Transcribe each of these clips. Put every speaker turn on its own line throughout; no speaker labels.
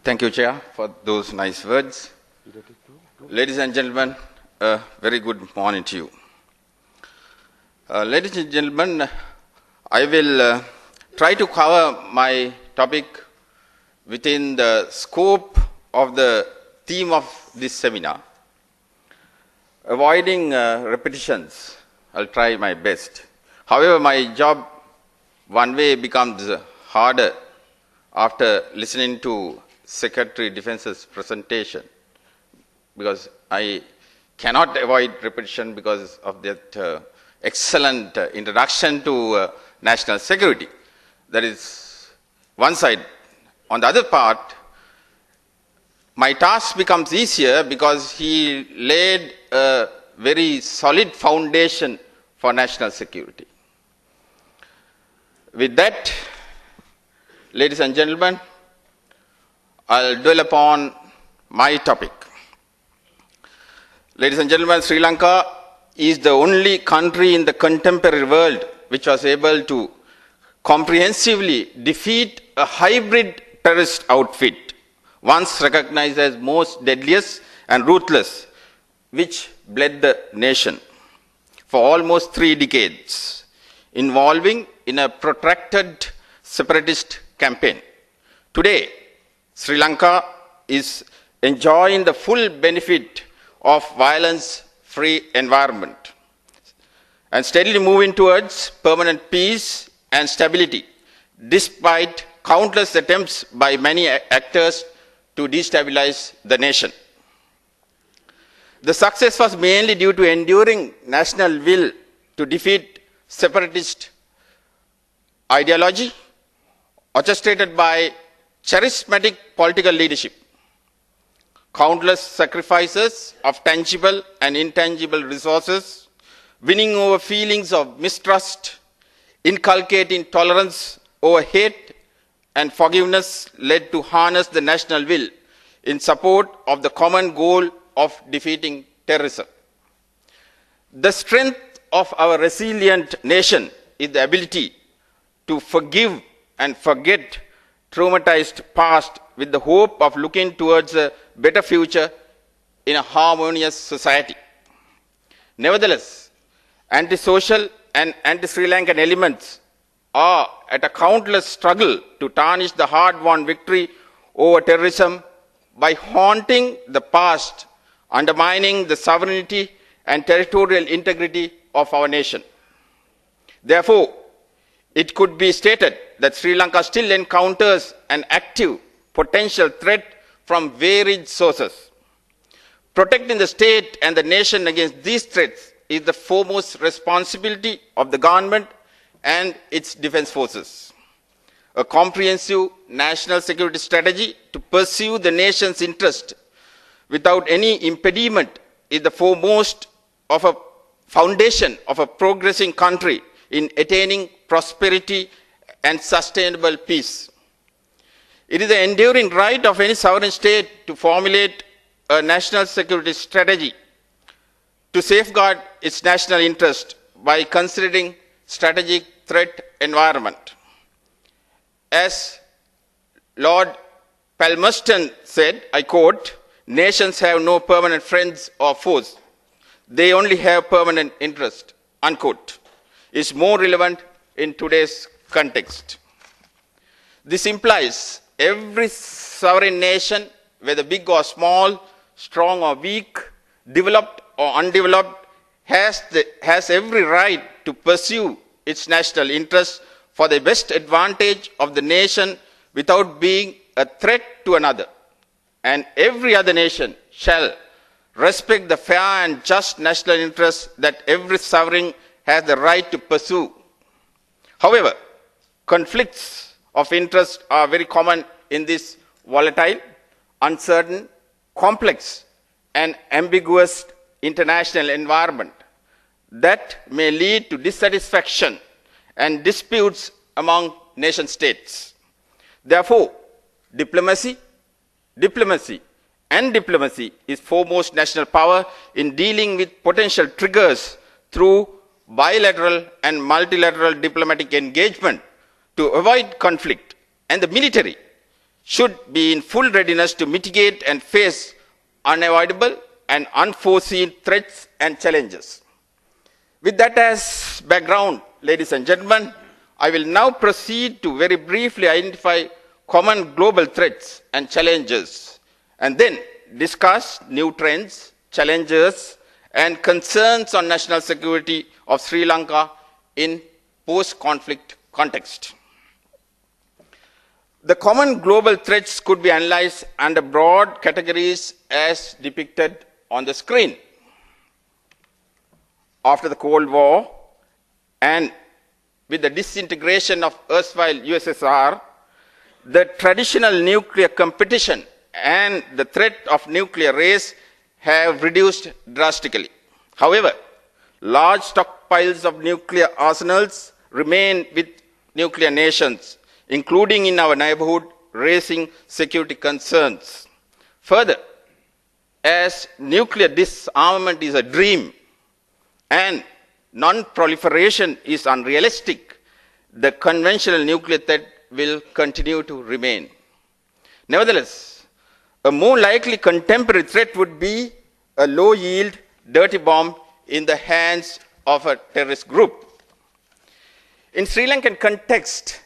Thank you, Chair, for those nice words. Ladies and gentlemen, a very good morning to you. Ladies and gentlemen, I will try to cover my topic within the scope of the theme of this seminar. Avoiding repetitions, I'll try my best. However, my job one way becomes harder after listening to Secretary Defense's presentation, because I cannot avoid repetition because of that excellent introduction to national security. That is one side. On the other part, my task becomes easier because he laid a very solid foundation for national security. With that, ladies and gentlemen, I'll dwell upon my topic. Ladies and gentlemen, Sri Lanka is the only country in the contemporary world which was able to comprehensively defeat a hybrid terrorist outfit, once recognized as most deadliest and ruthless, which bled the nation for almost 3 decades, involving in a protracted separatist campaign. Today, Sri Lanka is enjoying the full benefit of violence-free environment and steadily moving towards permanent peace and stability, despite countless attempts by many actors to destabilize the nation. The success was mainly due to enduring national will to defeat separatist ideology orchestrated by charismatic political leadership. Countless sacrifices of tangible and intangible resources, winning over feelings of mistrust, inculcating tolerance over hate and forgiveness led to harness the national will in support of the common goal of defeating terrorism. The strength of our resilient nation is the ability to forgive and forget traumatized past with the hope of looking towards a better future in a harmonious society. Nevertheless, antisocial and anti-Sri Lankan elements are at a countless struggle to tarnish the hard-won victory over terrorism by haunting the past, undermining the sovereignty and territorial integrity of our nation. Therefore, it could be stated that Sri Lanka still encounters an active potential threat from varied sources. Protecting the state and the nation against these threats is the foremost responsibility of the government and its defense forces. A comprehensive national security strategy to pursue the nation's interest without any impediment is the foremost of a foundation of a progressing country in attaining prosperity and sustainable peace. It is the enduring right of any sovereign state to formulate a national security strategy to safeguard its national interest by considering strategic threat environment. As Lord Palmerston said, I quote, "Nations have no permanent friends or foes. They only have permanent interest," unquote, is more relevant in today's context. This implies every sovereign nation, whether big or small, strong or weak, developed or undeveloped, has every right to pursue its national interests for the best advantage of the nation without being a threat to another. And every other nation shall respect the fair and just national interests that every sovereign has the right to pursue. However, conflicts of interest are very common in this volatile, uncertain, complex, and ambiguous international environment that may lead to dissatisfaction and disputes among nation states. Therefore, diplomacy is foremost national power in dealing with potential triggers through bilateral and multilateral diplomatic engagement to avoid conflict, and the military should be in full readiness to mitigate and face unavoidable and unforeseen threats and challenges. With that as background, ladies and gentlemen, I will now proceed to very briefly identify common global threats and challenges, and then discuss new trends, challenges, and concerns on national security of Sri Lanka in post-conflict context. The common global threats could be analyzed under broad categories as depicted on the screen. After the Cold War and with the disintegration of erstwhile USSR, the traditional nuclear competition and the threat of nuclear race have reduced drastically. However, large stockpiles of nuclear arsenals remain with nuclear nations, including in our neighborhood, raising security concerns. Further, as nuclear disarmament is a dream and non-proliferation is unrealistic, the conventional nuclear threat will continue to remain. Nevertheless, a more likely contemporary threat would be a low-yield, dirty bomb in the hands of a terrorist group. In Sri Lankan context,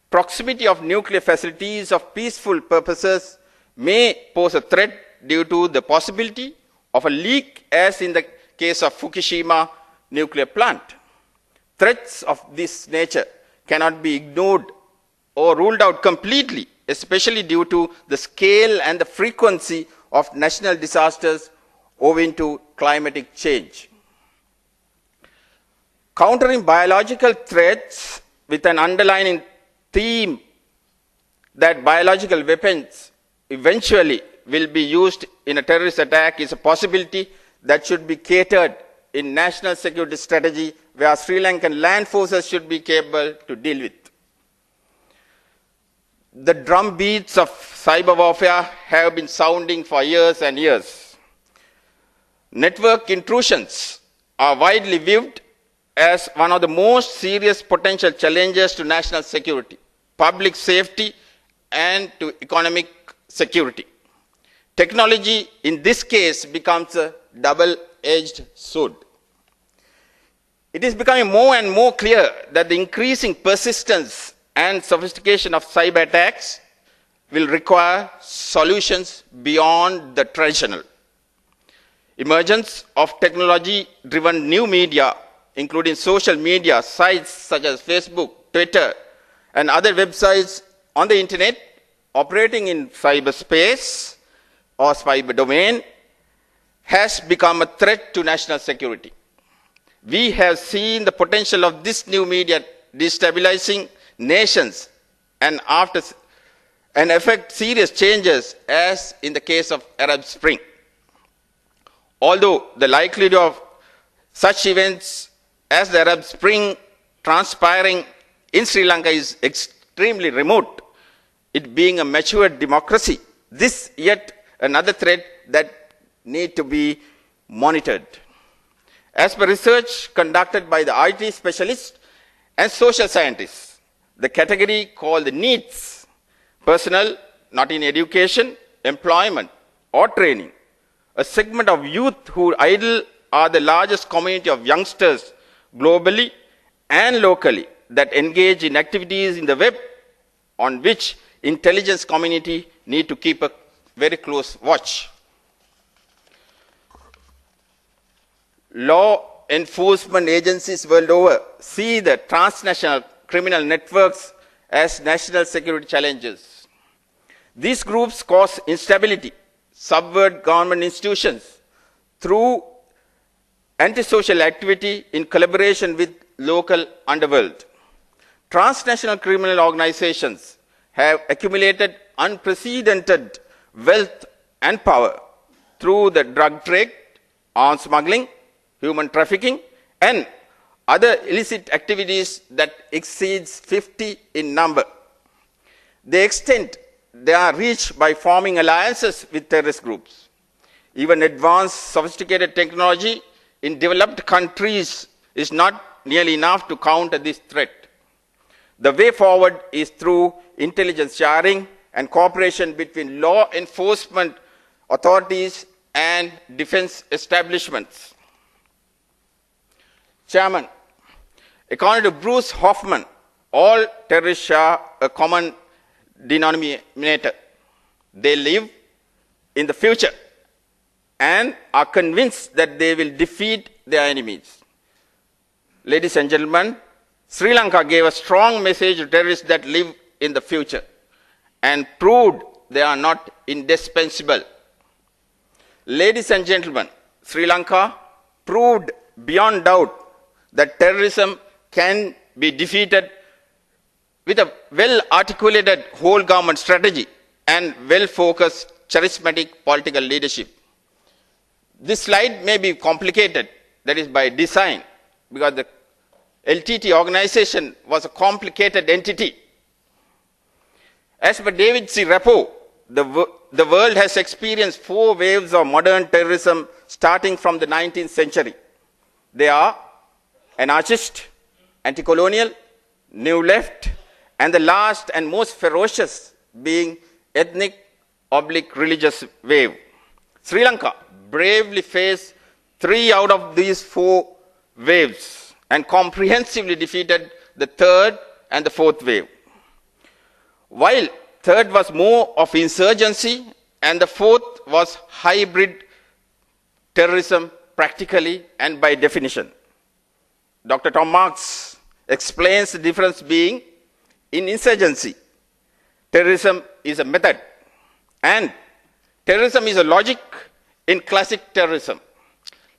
proximity of nuclear facilities of peaceful purposes may pose a threat due to the possibility of a leak, as in the case of Fukushima nuclear plant. Threats of this nature cannot be ignored or ruled out completely, especially due to the scale and the frequency of national disasters owing to climatic change. Countering biological threats with an underlying theme that biological weapons eventually will be used in a terrorist attack is a possibility that should be catered in national security strategy, where Sri Lankan land forces should be capable to deal with. The drum beats of cyber warfare have been sounding for years and years. Network intrusions are widely viewed as one of the most serious potential challenges to national security, public safety, and to economic security. Technology, in this case, becomes a double-edged sword. It is becoming more and more clear that the increasing persistence and sophistication of cyber attacks will require solutions beyond the traditional. Emergence of technology-driven new media, including social media sites such as Facebook, Twitter, and other websites on the internet operating in cyberspace or cyber domain, has become a threat to national security. We have seen the potential of this new media destabilizing nations and affect serious changes, as in the case of Arab Spring. Although the likelihood of such events as the Arab Spring transpiring in Sri Lanka is extremely remote, it being a mature democracy, this yet another threat that need to be monitored. As per research conducted by the IT specialists and social scientists, the category called the NEETs, personnel not in education, employment, or training, a segment of youth who idle are the largest community of youngsters globally and locally that engage in activities in the web, on which intelligence community need to keep a very close watch. Law enforcement agencies world over see the transnational criminal networks as national security challenges. These groups cause instability, subvert government institutions through antisocial activity in collaboration with local underworld. Transnational criminal organizations have accumulated unprecedented wealth and power through the drug trade, arms smuggling, human trafficking, and other illicit activities that exceeds 50 in number. The extent they are reached by forming alliances with terrorist groups. Even advanced sophisticated technology in developed countries is not nearly enough to counter this threat. The way forward is through intelligence sharing and cooperation between law enforcement authorities and defense establishments. Chairman, according to Bruce Hoffman, all terrorists share a common denominator. They live in the future and are convinced that they will defeat their enemies. Ladies and gentlemen, Sri Lanka gave a strong message to terrorists that live in the future and proved they are not indispensable. Ladies and gentlemen, Sri Lanka proved beyond doubt that terrorism can be defeated with a well-articulated whole government strategy and well-focused charismatic political leadership. This slide may be complicated, that is by design, because the LTT organization was a complicated entity. As per David C. Rapoport, the world has experienced 4 waves of modern terrorism starting from the 19th century. They are anarchist, anti-colonial, new left, and the last and most ferocious being ethnic/religious wave. Sri Lanka bravely faced 3 out of these 4 waves and comprehensively defeated the 3rd and the 4th wave. While 3rd was more of insurgency and the 4th was hybrid terrorism practically and by definition. Dr. Tom Marks explains the difference being in insurgency, terrorism is a method and terrorism is a logic in classic terrorism.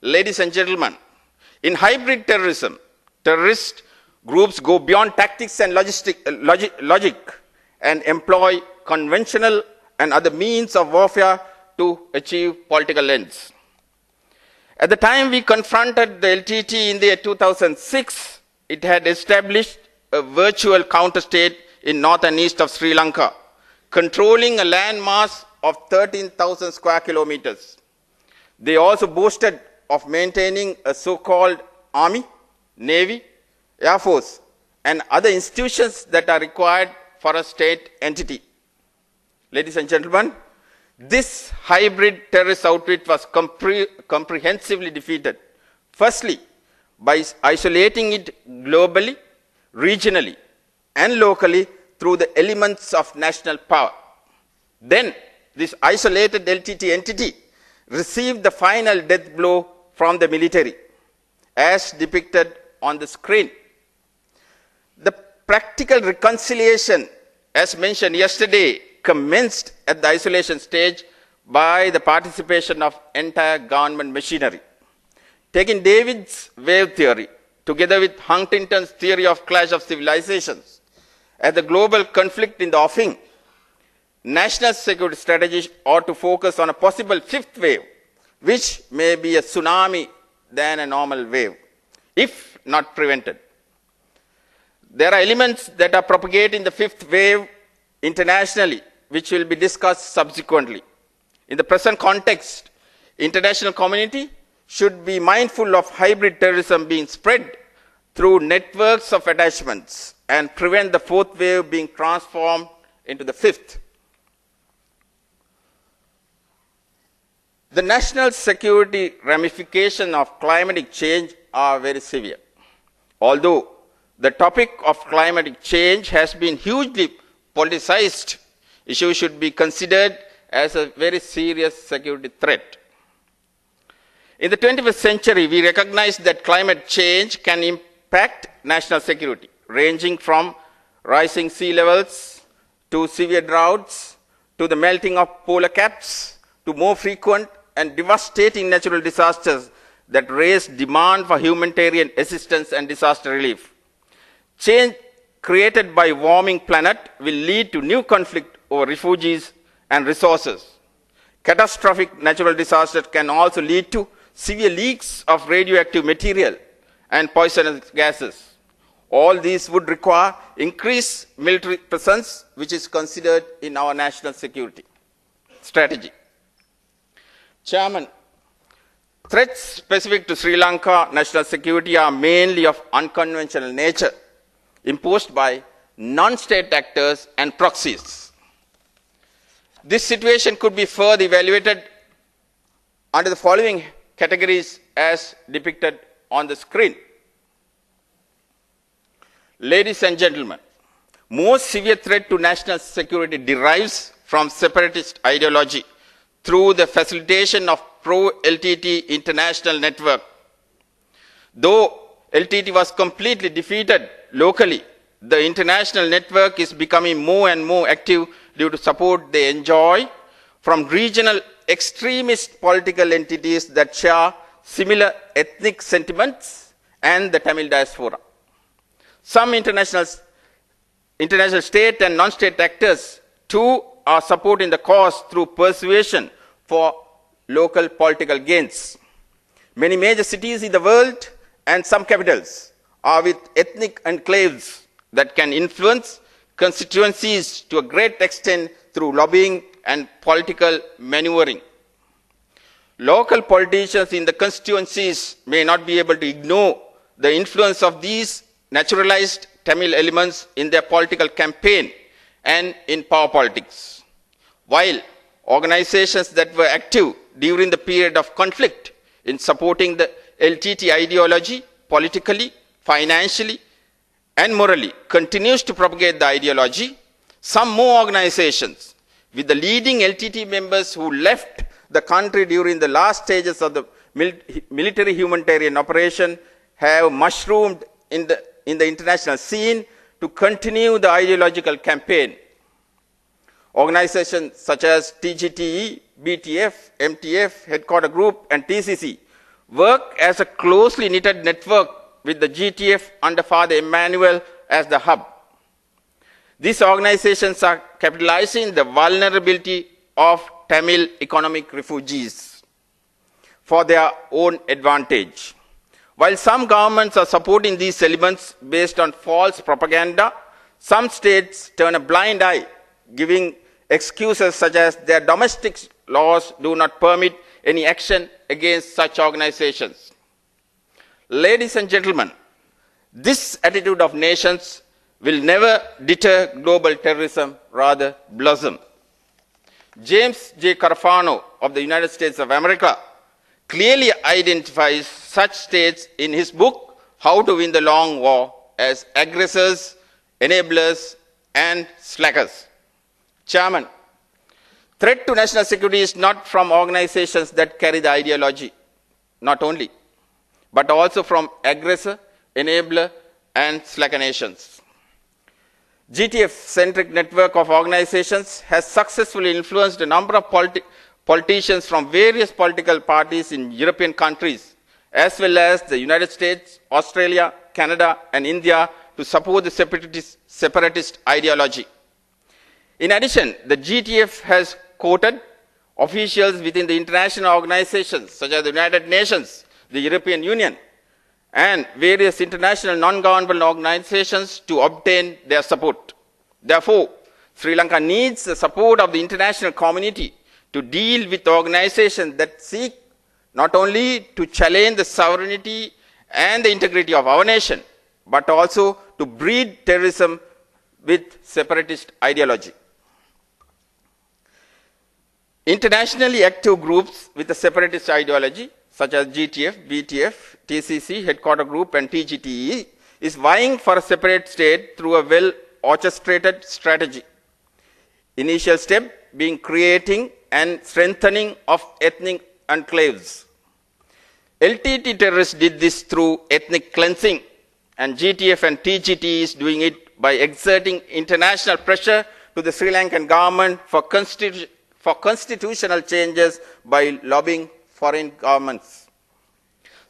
Ladies and gentlemen, in hybrid terrorism, terrorist groups go beyond tactics and logic and employ conventional and other means of warfare to achieve political ends. At the time we confronted the LTT in the year 2006, it had established a virtual counter-state in north and east of Sri Lanka, controlling a landmass of 13,000 square kilometers. They also boasted of maintaining a so-called army, navy, air force, and other institutions that are required for a state entity. Ladies and gentlemen, this hybrid terrorist outfit was comprehensively defeated. Firstly, by isolating it globally, regionally, and locally through the elements of national power. Then, this isolated LTT entity received the final death blow from the military, as depicted on the screen. The practical reconciliation, as mentioned yesterday, commenced at the isolation stage by the participation of entire government machinery. Taking David's wave theory, together with Huntington's theory of clash of civilizations, as the global conflict in the offing, national security strategies ought to focus on a possible 5th wave, which may be a tsunami than a normal wave, if not prevented. There are elements that are propagating the 5th wave internationally, which will be discussed subsequently. In the present context, international community should be mindful of hybrid terrorism being spread through networks of attachments and prevent the 4th wave being transformed into the 5th. The national security ramifications of climatic change are very severe. Although the topic of climatic change has been hugely politicized, issue should be considered as a very serious security threat. In the 21st century, we recognize that climate change can impact national security, ranging from rising sea levels to severe droughts, to the melting of polar caps, to more frequent and devastating natural disasters that raise demand for humanitarian assistance and disaster relief. Change created by warming planet will lead to new conflict over refugees and resources. Catastrophic natural disasters can also lead to severe leaks of radioactive material and poisonous gases. All these would require increased military presence, which is considered in our national security strategy. Chairman, threats specific to Sri Lanka national security are mainly of unconventional nature, imposed by non-state actors and proxies. This situation could be further evaluated under the following categories as depicted on the screen. Ladies and gentlemen, most severe threat to national security derives from separatist ideology through the facilitation of pro-LTT international network. Though LTT was completely defeated locally, the international network is becoming more and more active due to support they enjoy from regional extremist political entities that share similar ethnic sentiments and the Tamil diaspora. Some international state and non-state actors too are supporting the cause through persuasion for local political gains. Many major cities in the world and some capitals are with ethnic enclaves that can influence constituencies to a great extent through lobbying and political maneuvering. Local politicians in the constituencies may not be able to ignore the influence of these naturalized Tamil elements in their political campaign and in power politics. While organizations that were active during the period of conflict in supporting the LTT ideology politically, financially, and morally continues to propagate the ideology, some more organizations with the leading LTT members who left the country during the last stages of the military humanitarian operation have mushroomed in the international scene to continue the ideological campaign. Organizations such as TGTE, BTF, MTF, Headquarter Group, and TCC work as a closely knitted network with the GTF under Father Emmanuel as the hub. These organizations are capitalizing the vulnerability of Tamil economic refugees for their own advantage. While some governments are supporting these elements based on false propaganda, some states turn a blind eye, giving excuses such as their domestic laws do not permit any action against such organizations. Ladies and gentlemen, this attitude of nations will never deter global terrorism, rather blossom. James J. Carfano of the United States of America clearly identifies such states in his book, How to Win the Long War, as aggressors, enablers, and slackers. Chairman, threat to national security is not from organizations that carry the ideology, not only, but also from aggressor, enabler, and slacker nations. GTF-centric network of organizations has successfully influenced a number of politicians from various political parties in European countries, as well as the United States, Australia, Canada, and India to support the separatist ideology. In addition, the GTF has quoted officials within the international organizations such as the United Nations, the European Union, and various international non-governmental organizations to obtain their support. Therefore, Sri Lanka needs the support of the international community to deal with organizations that seek not only to challenge the sovereignty and the integrity of our nation, but also to breed terrorism with separatist ideology. Internationally active groups with a separatist ideology, such as GTF, BTF, TCC, Headquarter Group, and TGTE, is vying for a separate state through a well-orchestrated strategy. Initial step being creating and strengthening of ethnic enclaves. LTT terrorists did this through ethnic cleansing, and GTF and TGTE is doing it by exerting international pressure to the Sri Lankan government for constitutional changes by lobbying foreign governments.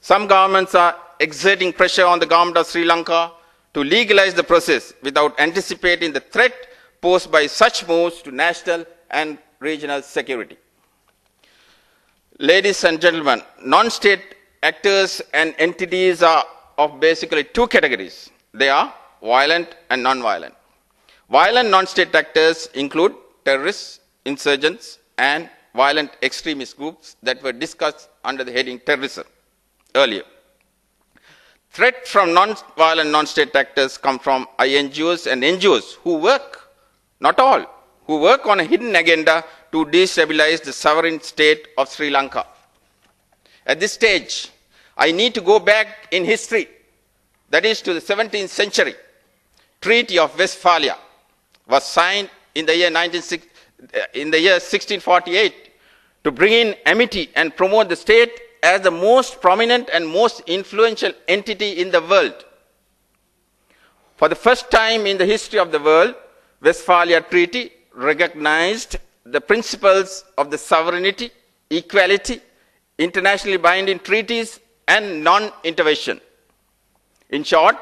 Some governments are exerting pressure on the government of Sri Lanka to legalize the process without anticipating the threat posed by such moves to national and regional security. Ladies and gentlemen, non-state actors and entities are of basically two categories. They are violent and non-violent. Violent non-state actors include terrorists, insurgents, and violent extremist groups that were discussed under the heading terrorism earlier. Threat from non-violent non-state actors come from INGOs and NGOs who work, not all, who work on a hidden agenda to destabilize the sovereign state of Sri Lanka. At this stage, I need to go back in history, that is to the 17th century. Treaty of Westphalia was signed in the year 1648 to bring in amity and promote the state as the most prominent and most influential entity in the world. For the first time in the history of the world, Westphalia Treaty recognized the principles of the sovereignty, equality, internationally binding treaties, and non-intervention. In short,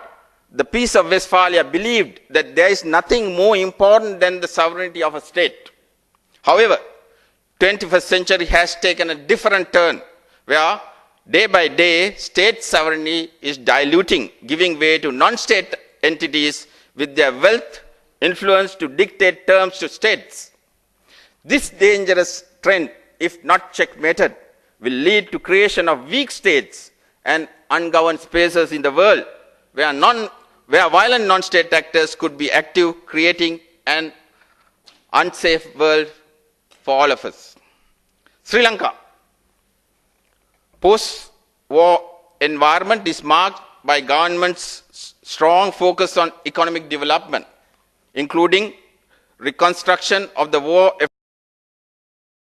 the Peace of Westphalia believed that there is nothing more important than the sovereignty of a state. However, 21st century has taken a different turn, where day by day state sovereignty is diluting, giving way to non-state entities with their wealth, influence to dictate terms to states. This dangerous trend, if not checkmated, will lead to creation of weak states and ungoverned spaces in the world where violent non-state actors could be active, creating an unsafe world for all of us. Sri Lanka. Post-war environment is marked by government's strong focus on economic development, including reconstruction of the war